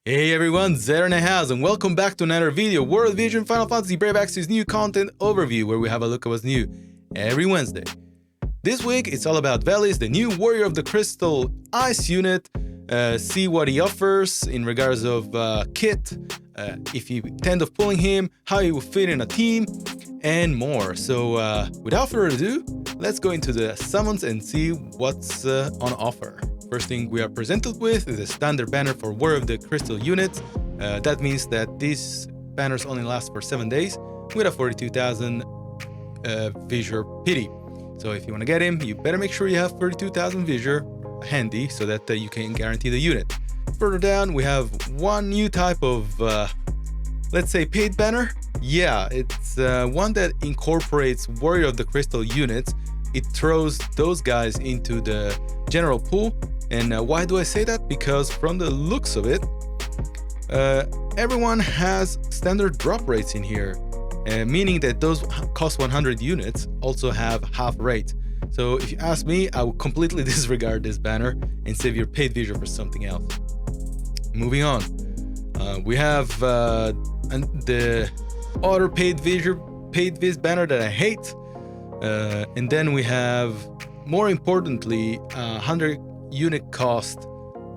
Hey everyone, Zero in the house, and welcome back to another video, World Vision Final Fantasy Brave Exvius New Content Overview, where we have a look at what's new every Wednesday. This week, it's all about VELIS, the new Warrior of the Crystal Ice unit. See what he offers in regards of kit, if you intend of pulling him, how he will fit in a team, and more. So without further ado, let's go into the summons and see what's on offer. First thing we are presented with is a standard banner for Warrior of the Crystal unit. That means that these banners only last for 7 days with a 42,000 Visor pity. So if you want to get him, you better make sure you have 32,000 Visor handy so that you can guarantee the unit. Further down, we have one new type of, let's say, paid banner. Yeah, it's one that incorporates Warrior of the Crystal units. It throws those guys into the general pool. And why do I say that? Because from the looks of it, everyone has standard drop rates in here, meaning that those cost 100 units also have half rate. So if you ask me, I would completely disregard this banner and save your paid Visor for something else. Moving on, we have the other paid Vis banner that I hate, and then we have, more importantly, 100 unit cost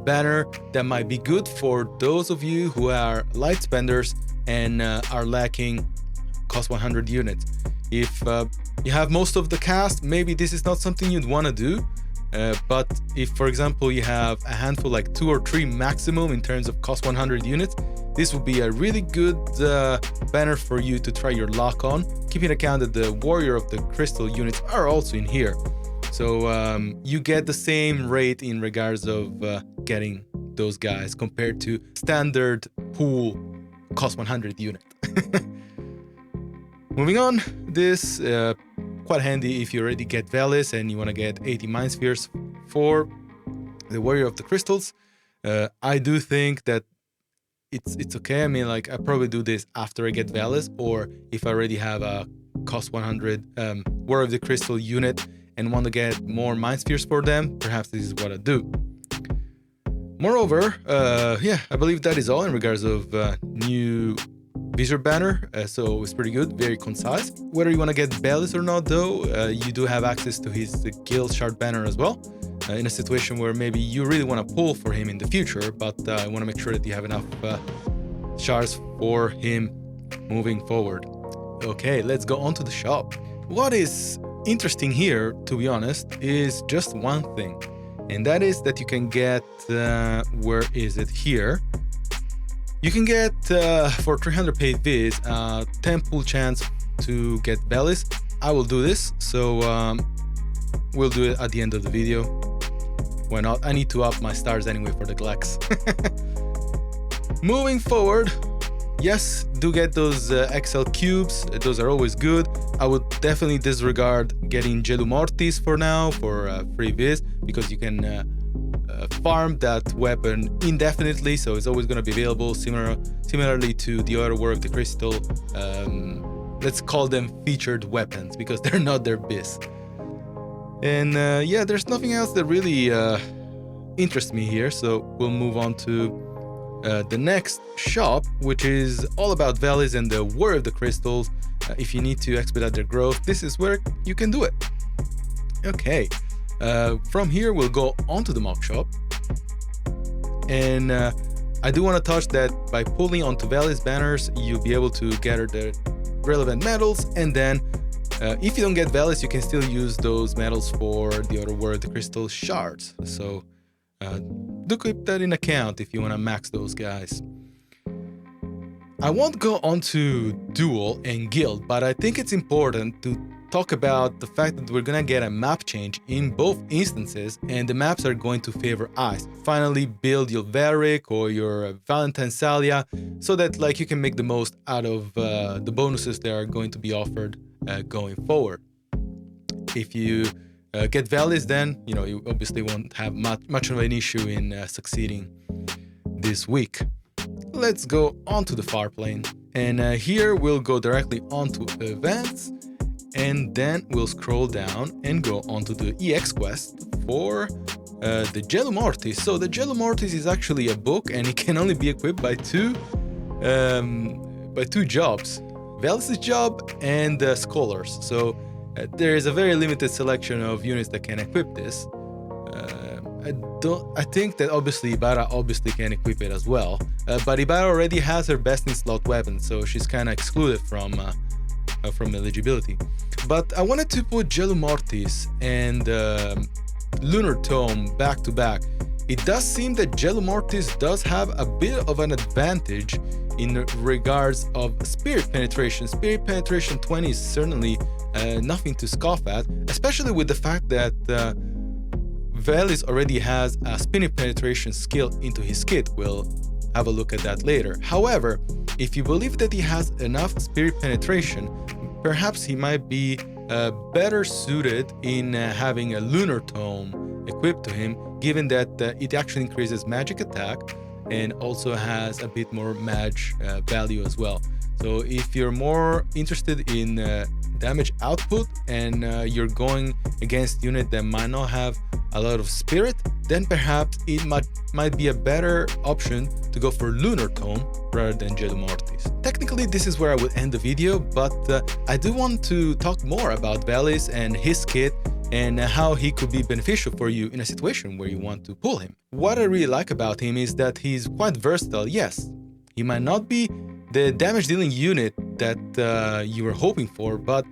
banner that might be good for those of you who are light spenders and are lacking cost 100 units. If you have most of the cast, maybe this is not something you'd want to do, but if, for example, you have a handful, like 2 or 3 maximum in terms of cost 100 units, this would be a really good banner for you to try your luck on, keeping in account that the Warrior of the Crystal units are also in here. So you get the same rate in regards of getting those guys compared to standard pool cost 100 unit. Moving on, this quite handy if you already get VELIS and you want to get 80 Mind Spheres for the Warrior of the Crystals. I do think that it's okay. I mean, like, I probably do this after I get VELIS, or if I already have a cost 100 Warrior of the Crystal unit and want to get more Mind Spheres for them, perhaps this is what I do. Moreover, yeah, I believe that is all in regards of new Visor banner, so it's pretty good, very concise. Whether you want to get VELIS or not, though, you do have access to his guild shard banner as well, in a situation where maybe you really want to pull for him in the future, but I want to make sure that you have enough shards for him moving forward. Okay, let's go on to the shop. What is interesting here, to be honest, is just one thing, and that is that you can get, where is it here? You can get, for 300 paid Viz, 10 pull chance to get VELIS. I will do this, so we'll do it at the end of the video. Why not? I need to up my stars anyway for the Glex. Moving forward, yes, do get those XL cubes, those are always good. I would definitely disregard getting Gelu Mortis for now for free Viz, because you can farm that weapon indefinitely, so it's always going to be available, similarly to the other Warrior of the Crystal, let's call them featured weapons, because they're not their biz. And yeah, there's nothing else that really interests me here, so we'll move on to the next shop, which is all about VELIS and the Warrior of the Crystals. If you need to expedite their growth, this is where you can do it. Okay, from here we'll go onto the mock shop, and I do want to touch that by pulling onto VELIS banners, you'll be able to gather the relevant medals, and then if you don't get VELIS, you can still use those medals for the other Warrior of the Crystal shards. So do keep that in account if you want to max those guys. I won't go on to duel and guild, but I think it's important to talk about the fact that we're gonna get a map change in both instances, and the maps are going to favor ice. Finally build your Valric or your Valentine Salia, so that, like, you can make the most out of the bonuses that are going to be offered going forward. If you get VELIS, then you know you obviously won't have much of an issue in succeeding this week. Let's go on to the far plane, and here we'll go directly onto events, and then we'll scroll down and go onto the EX quest for the Gelo Mortis. So the Gelo Mortis is actually a book, and it can only be equipped by two jobs: VELIS' job and Scholars. So there is a very limited selection of units that can equip this. I think that obviously Ibarra can equip it as well, but Ibarra already has her best in slot weapon, so she's kind of excluded from eligibility. But I wanted to put Gelo Mortis and Lunar Tome back to back. It does seem that Gelo Mortis does have a bit of an advantage in regards of Spirit Penetration. Spirit Penetration 20 is certainly nothing to scoff at, especially with the fact that VELIS already has a Spirit Penetration skill into his kit. We'll have a look at that later. However, if you believe that he has enough Spirit Penetration, perhaps he might be better suited in having a Lunar Tome equipped to him, given that it actually increases magic attack and also has a bit more mage value as well. So if you're more interested in damage output and you're going against unit that might not have a lot of spirit, then perhaps it might be a better option to go for Lunar Tome rather than Gelo Mortis. Technically, this is where I will end the video, but I do want to talk more about VELIS and his kit and how he could be beneficial for you in a situation where you want to pull him. What I really like about him is that he's quite versatile. Yes, he might not be the damage dealing unit that you were hoping for, but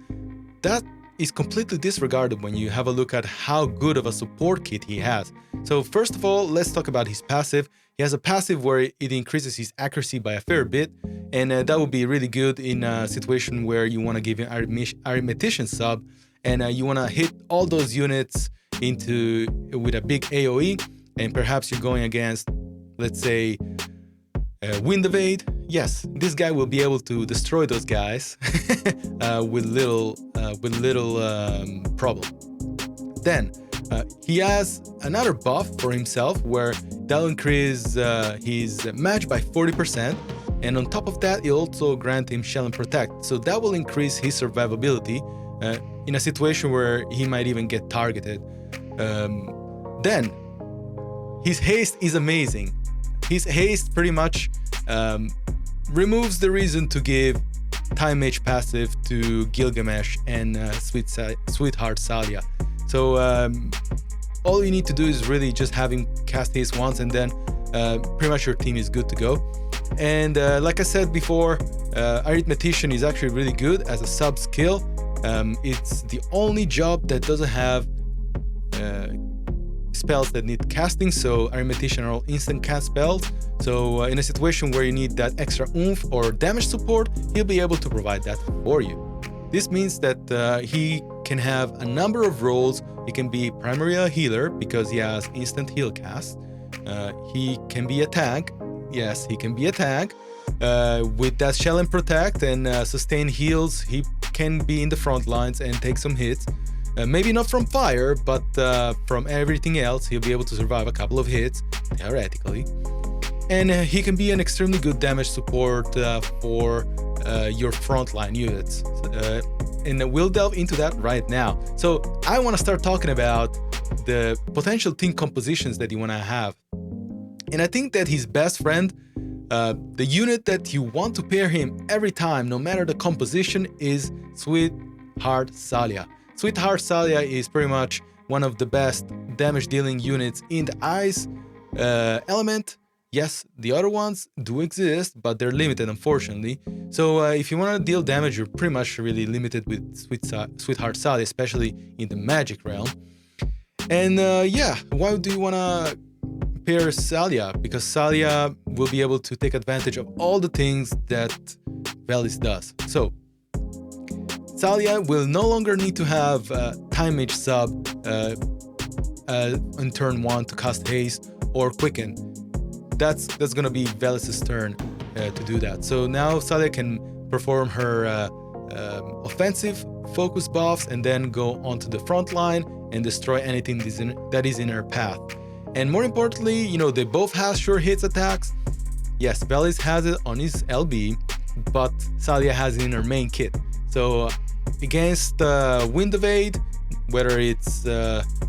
that is completely disregarded when you have a look at how good of a support kit he has. So first of all, let's talk about his passive. He has a passive where it increases his accuracy by a fair bit, and that would be really good in a situation where you want to give him Arithmetician sub, and you want to hit all those units with a big AoE, and perhaps you're going against, let's say, Wind Evade. Yes, this guy will be able to destroy those guys with little problem. Then he has another buff for himself where that'll increase his match by 40%, and on top of that, it also grant him Shell and Protect. So that will increase his survivability in a situation where he might even get targeted. Then his haste is amazing. His haste pretty much removes the reason to give Time Mage passive to Gilgamesh and Sweetheart Salia. So all you need to do is really just have him cast haste once, and then pretty much your team is good to go. And like I said before, Arithmetician is actually really good as a sub skill. It's the only job that doesn't have spells that need casting, so Arithmetician are all instant cast spells. So in a situation where you need that extra oomph or damage support, he'll be able to provide that for you. This means that he can have a number of roles. He can be primarily a healer because he has instant heal cast. He can be a tank. Yes, he can be a tank. With that Shell and Protect and sustain heals, he can be in the front lines and take some hits. Maybe not from fire, but from everything else, he'll be able to survive a couple of hits, theoretically. And he can be an extremely good damage support for your frontline units. And we'll delve into that right now. So I want to start talking about the potential team compositions that you want to have. And I think that his best friend, the unit that you want to pair him every time, no matter the composition, is Sweetheart Salia. Sweetheart Salia is pretty much one of the best damage dealing units in the ice element. Yes, the other ones do exist, but they're limited, unfortunately. So if you want to deal damage, you're pretty much really limited with Sweetheart Salia, especially in the magic realm. And yeah, why do you want to pair Salia? Because Salia will be able to take advantage of all the things that VELIS does. So Salia will no longer need to have Time Mage sub on turn 1 to cast haste or quicken. That's gonna be VELIS' turn to do that. So now Salia can perform her offensive focus buffs and then go onto the front line and destroy anything that is in her path. And more importantly, you know, they both have sure hits attacks. Yes, VELIS has it on his LB, but Salia has it in her main kit. So against Wind Evade, whether it's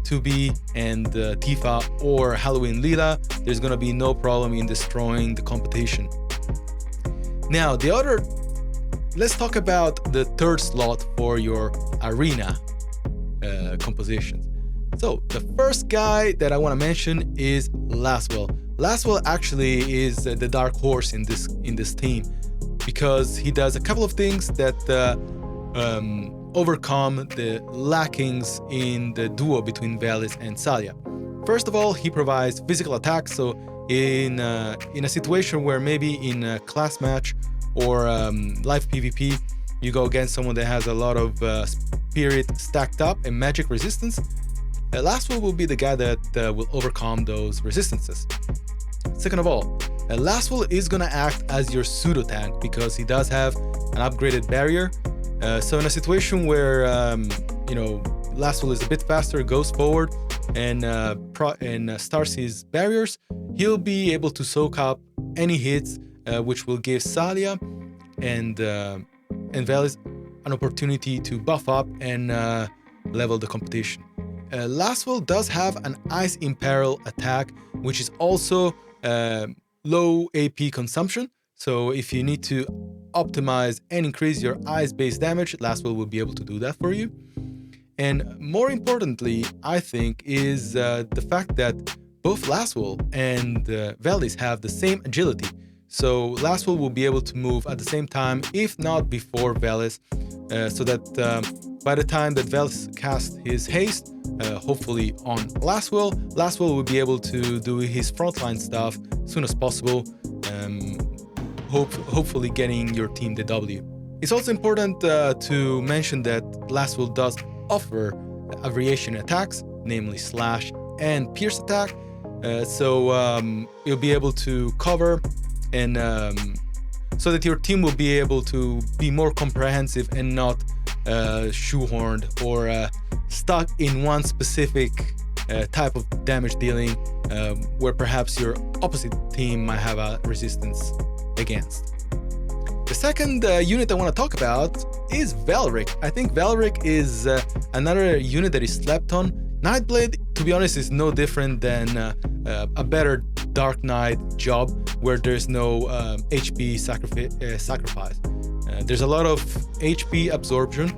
2B and Tifa or Halloween Lila, there's gonna be no problem in destroying the competition. Now, let's talk about the third slot for your arena compositions. So the first guy that I want to mention is Laswell. Laswell actually is the dark horse in this team because he does a couple of things that overcome the lackings in the duo between VELIS and Salia. First of all, he provides physical attacks. So in a situation where maybe in a class match or live PvP, you go against someone that has a lot of spirit stacked up and magic resistance, Laswell will be the guy that will overcome those resistances. Second of all, Laswell is gonna act as your pseudo tank because he does have an upgraded barrier. So in a situation where Laswell is a bit faster, goes forward, and starts his barriers, he'll be able to soak up any hits, which will give Salia and VELIS an opportunity to buff up and level the competition. Laswell does have an Ice Imperil attack, which is also low AP consumption. So if you need to optimize and increase your ice-based damage, Laswell will be able to do that for you. And more importantly, I think, is the fact that both Laswell and VELIS have the same agility. So Laswell will be able to move at the same time, if not before VELIS, so that by the time that VELIS casts his haste, hopefully on Laswell will be able to do his frontline stuff as soon as possible, hopefully getting your team the W. It's also important to mention that Laswell does offer a variation in attacks, namely slash and pierce attack, so you'll be able to cover and so that your team will be able to be more comprehensive and not shoehorned or stuck in one specific type of damage dealing where perhaps your opposite team might have a resistance against. The second unit I want to talk about is Valric. I think Valric is another unit that is slept on. Nightblade, to be honest, is no different than a better Dark Knight job where there's no HP sacrifice. There's a lot of HP absorption,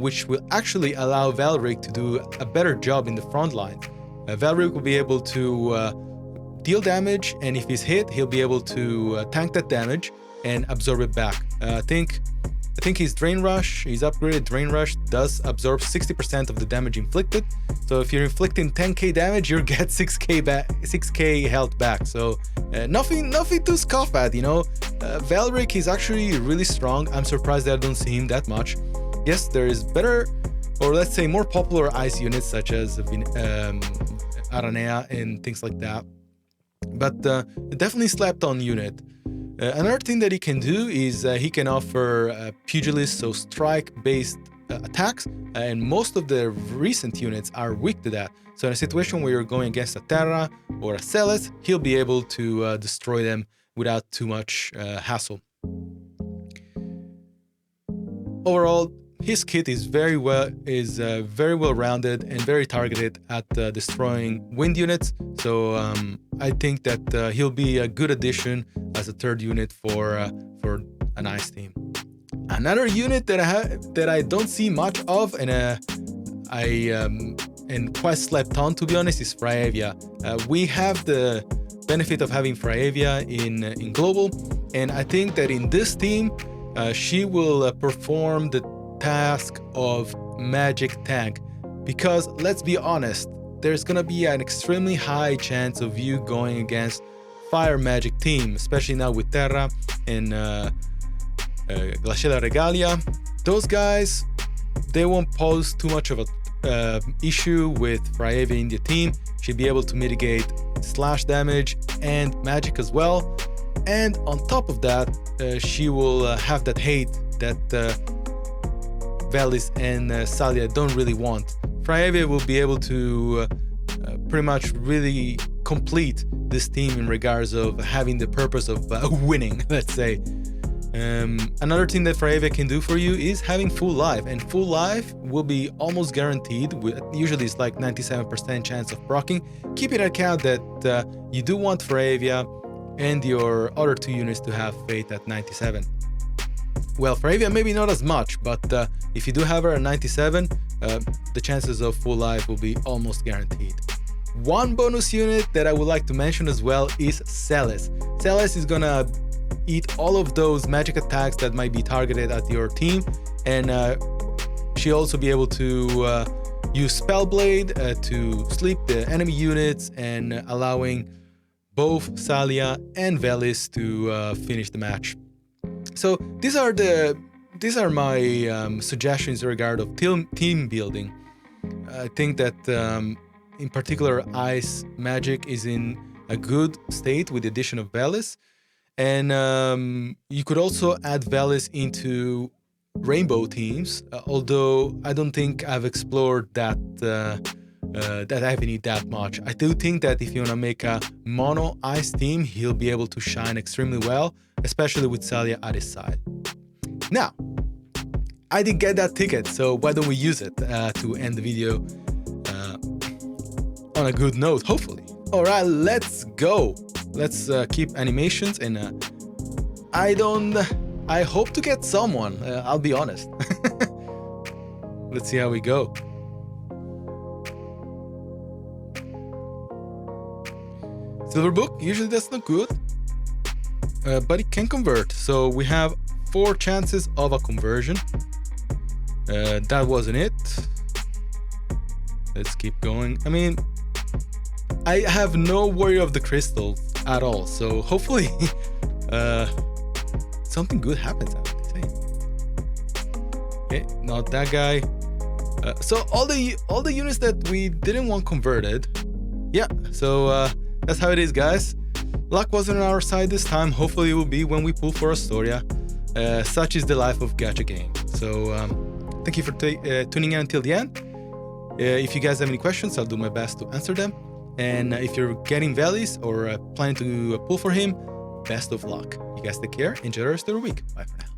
which will actually allow Valric to do a better job in the front line. Valric will be able to deal damage, and if he's hit, he'll be able to tank that damage and absorb it back. I think his Drain Rush, his upgraded Drain Rush, does absorb 60% of the damage inflicted. So if you're inflicting 10k damage, you'll get 6k health back. So nothing to scoff at, you know. Valric is actually really strong. I'm surprised that I don't see him that much. Yes, there is better, or let's say more popular ice units such as Aranea and things like that. But definitely slept on unit. Another thing that he can do is he can offer pugilist, so strike-based attacks, and most of the recent units are weak to that. So in a situation where you're going against a Terra or a Celes, he'll be able to destroy them without too much hassle. Overall, his kit is very well rounded and very targeted at destroying wind units. So I think that he'll be a good addition as a third unit for an ice team. Another unit that I don't see much of and quite slept on, to be honest, is Fraevia. We have the benefit of having Fraevia in global, and I think that in this team she will perform the task of magic tank, because let's be honest, there's gonna be an extremely high chance of you going against fire magic team, especially now with Terra and Glacial Regalia. Those guys, they won't pose too much of a issue with Fraevia in the team. She'll be able to mitigate slash damage and magic as well, and on top of that she will have that hate that VELIS and Salia don't really want. Fraevia will be able to pretty much really complete this team in regards of having the purpose of winning, let's say. Another thing that Fravia can do for you is having full life, and full life will be almost guaranteed. Usually it's like 97% chance of proccing. Keep in account that you do want Fravia and your other two units to have fate at 97. Well, Fravia maybe not as much, but if you do have her at 97, the chances of full life will be almost guaranteed. One bonus unit that I would like to mention as well is VELIS. VELIS is gonna eat all of those magic attacks that might be targeted at your team, and she'll also be able to use Spellblade to sleep the enemy units and allowing both Salia and VELIS to finish the match. So these are my suggestions in regard of team building. I think that in particular Ice Magic is in a good state with the addition of VELIS. And you could also add VELIS into rainbow teams, although I don't think I've explored that avenue that much. I do think that if you want to make a mono ice team, he'll be able to shine extremely well, especially with Salia at his side. Now, I did get that ticket, so why don't we use it to end the video on a good note, hopefully. All right, let's go. Let's keep animations, and I hope to get someone, I'll be honest. Let's see how we go. Silver Book, usually that's not good, but it can convert. So we have 4 chances of a conversion. That wasn't it. Let's keep going. I mean, I have no worry of the crystals at all, so hopefully something good happens out of this. Okay, not that guy. So all the units that we didn't want converted. Yeah, so that's how it is, guys. Luck wasn't on our side this time. Hopefully it will be when we pull for Astoria. Such is the life of gacha game. So thank you for tuning in until the end. If you guys have any questions, I'll do my best to answer them. And if you're getting VELIS or planning to pull for him, best of luck. You guys take care. Enjoy the rest of the week. Bye for now.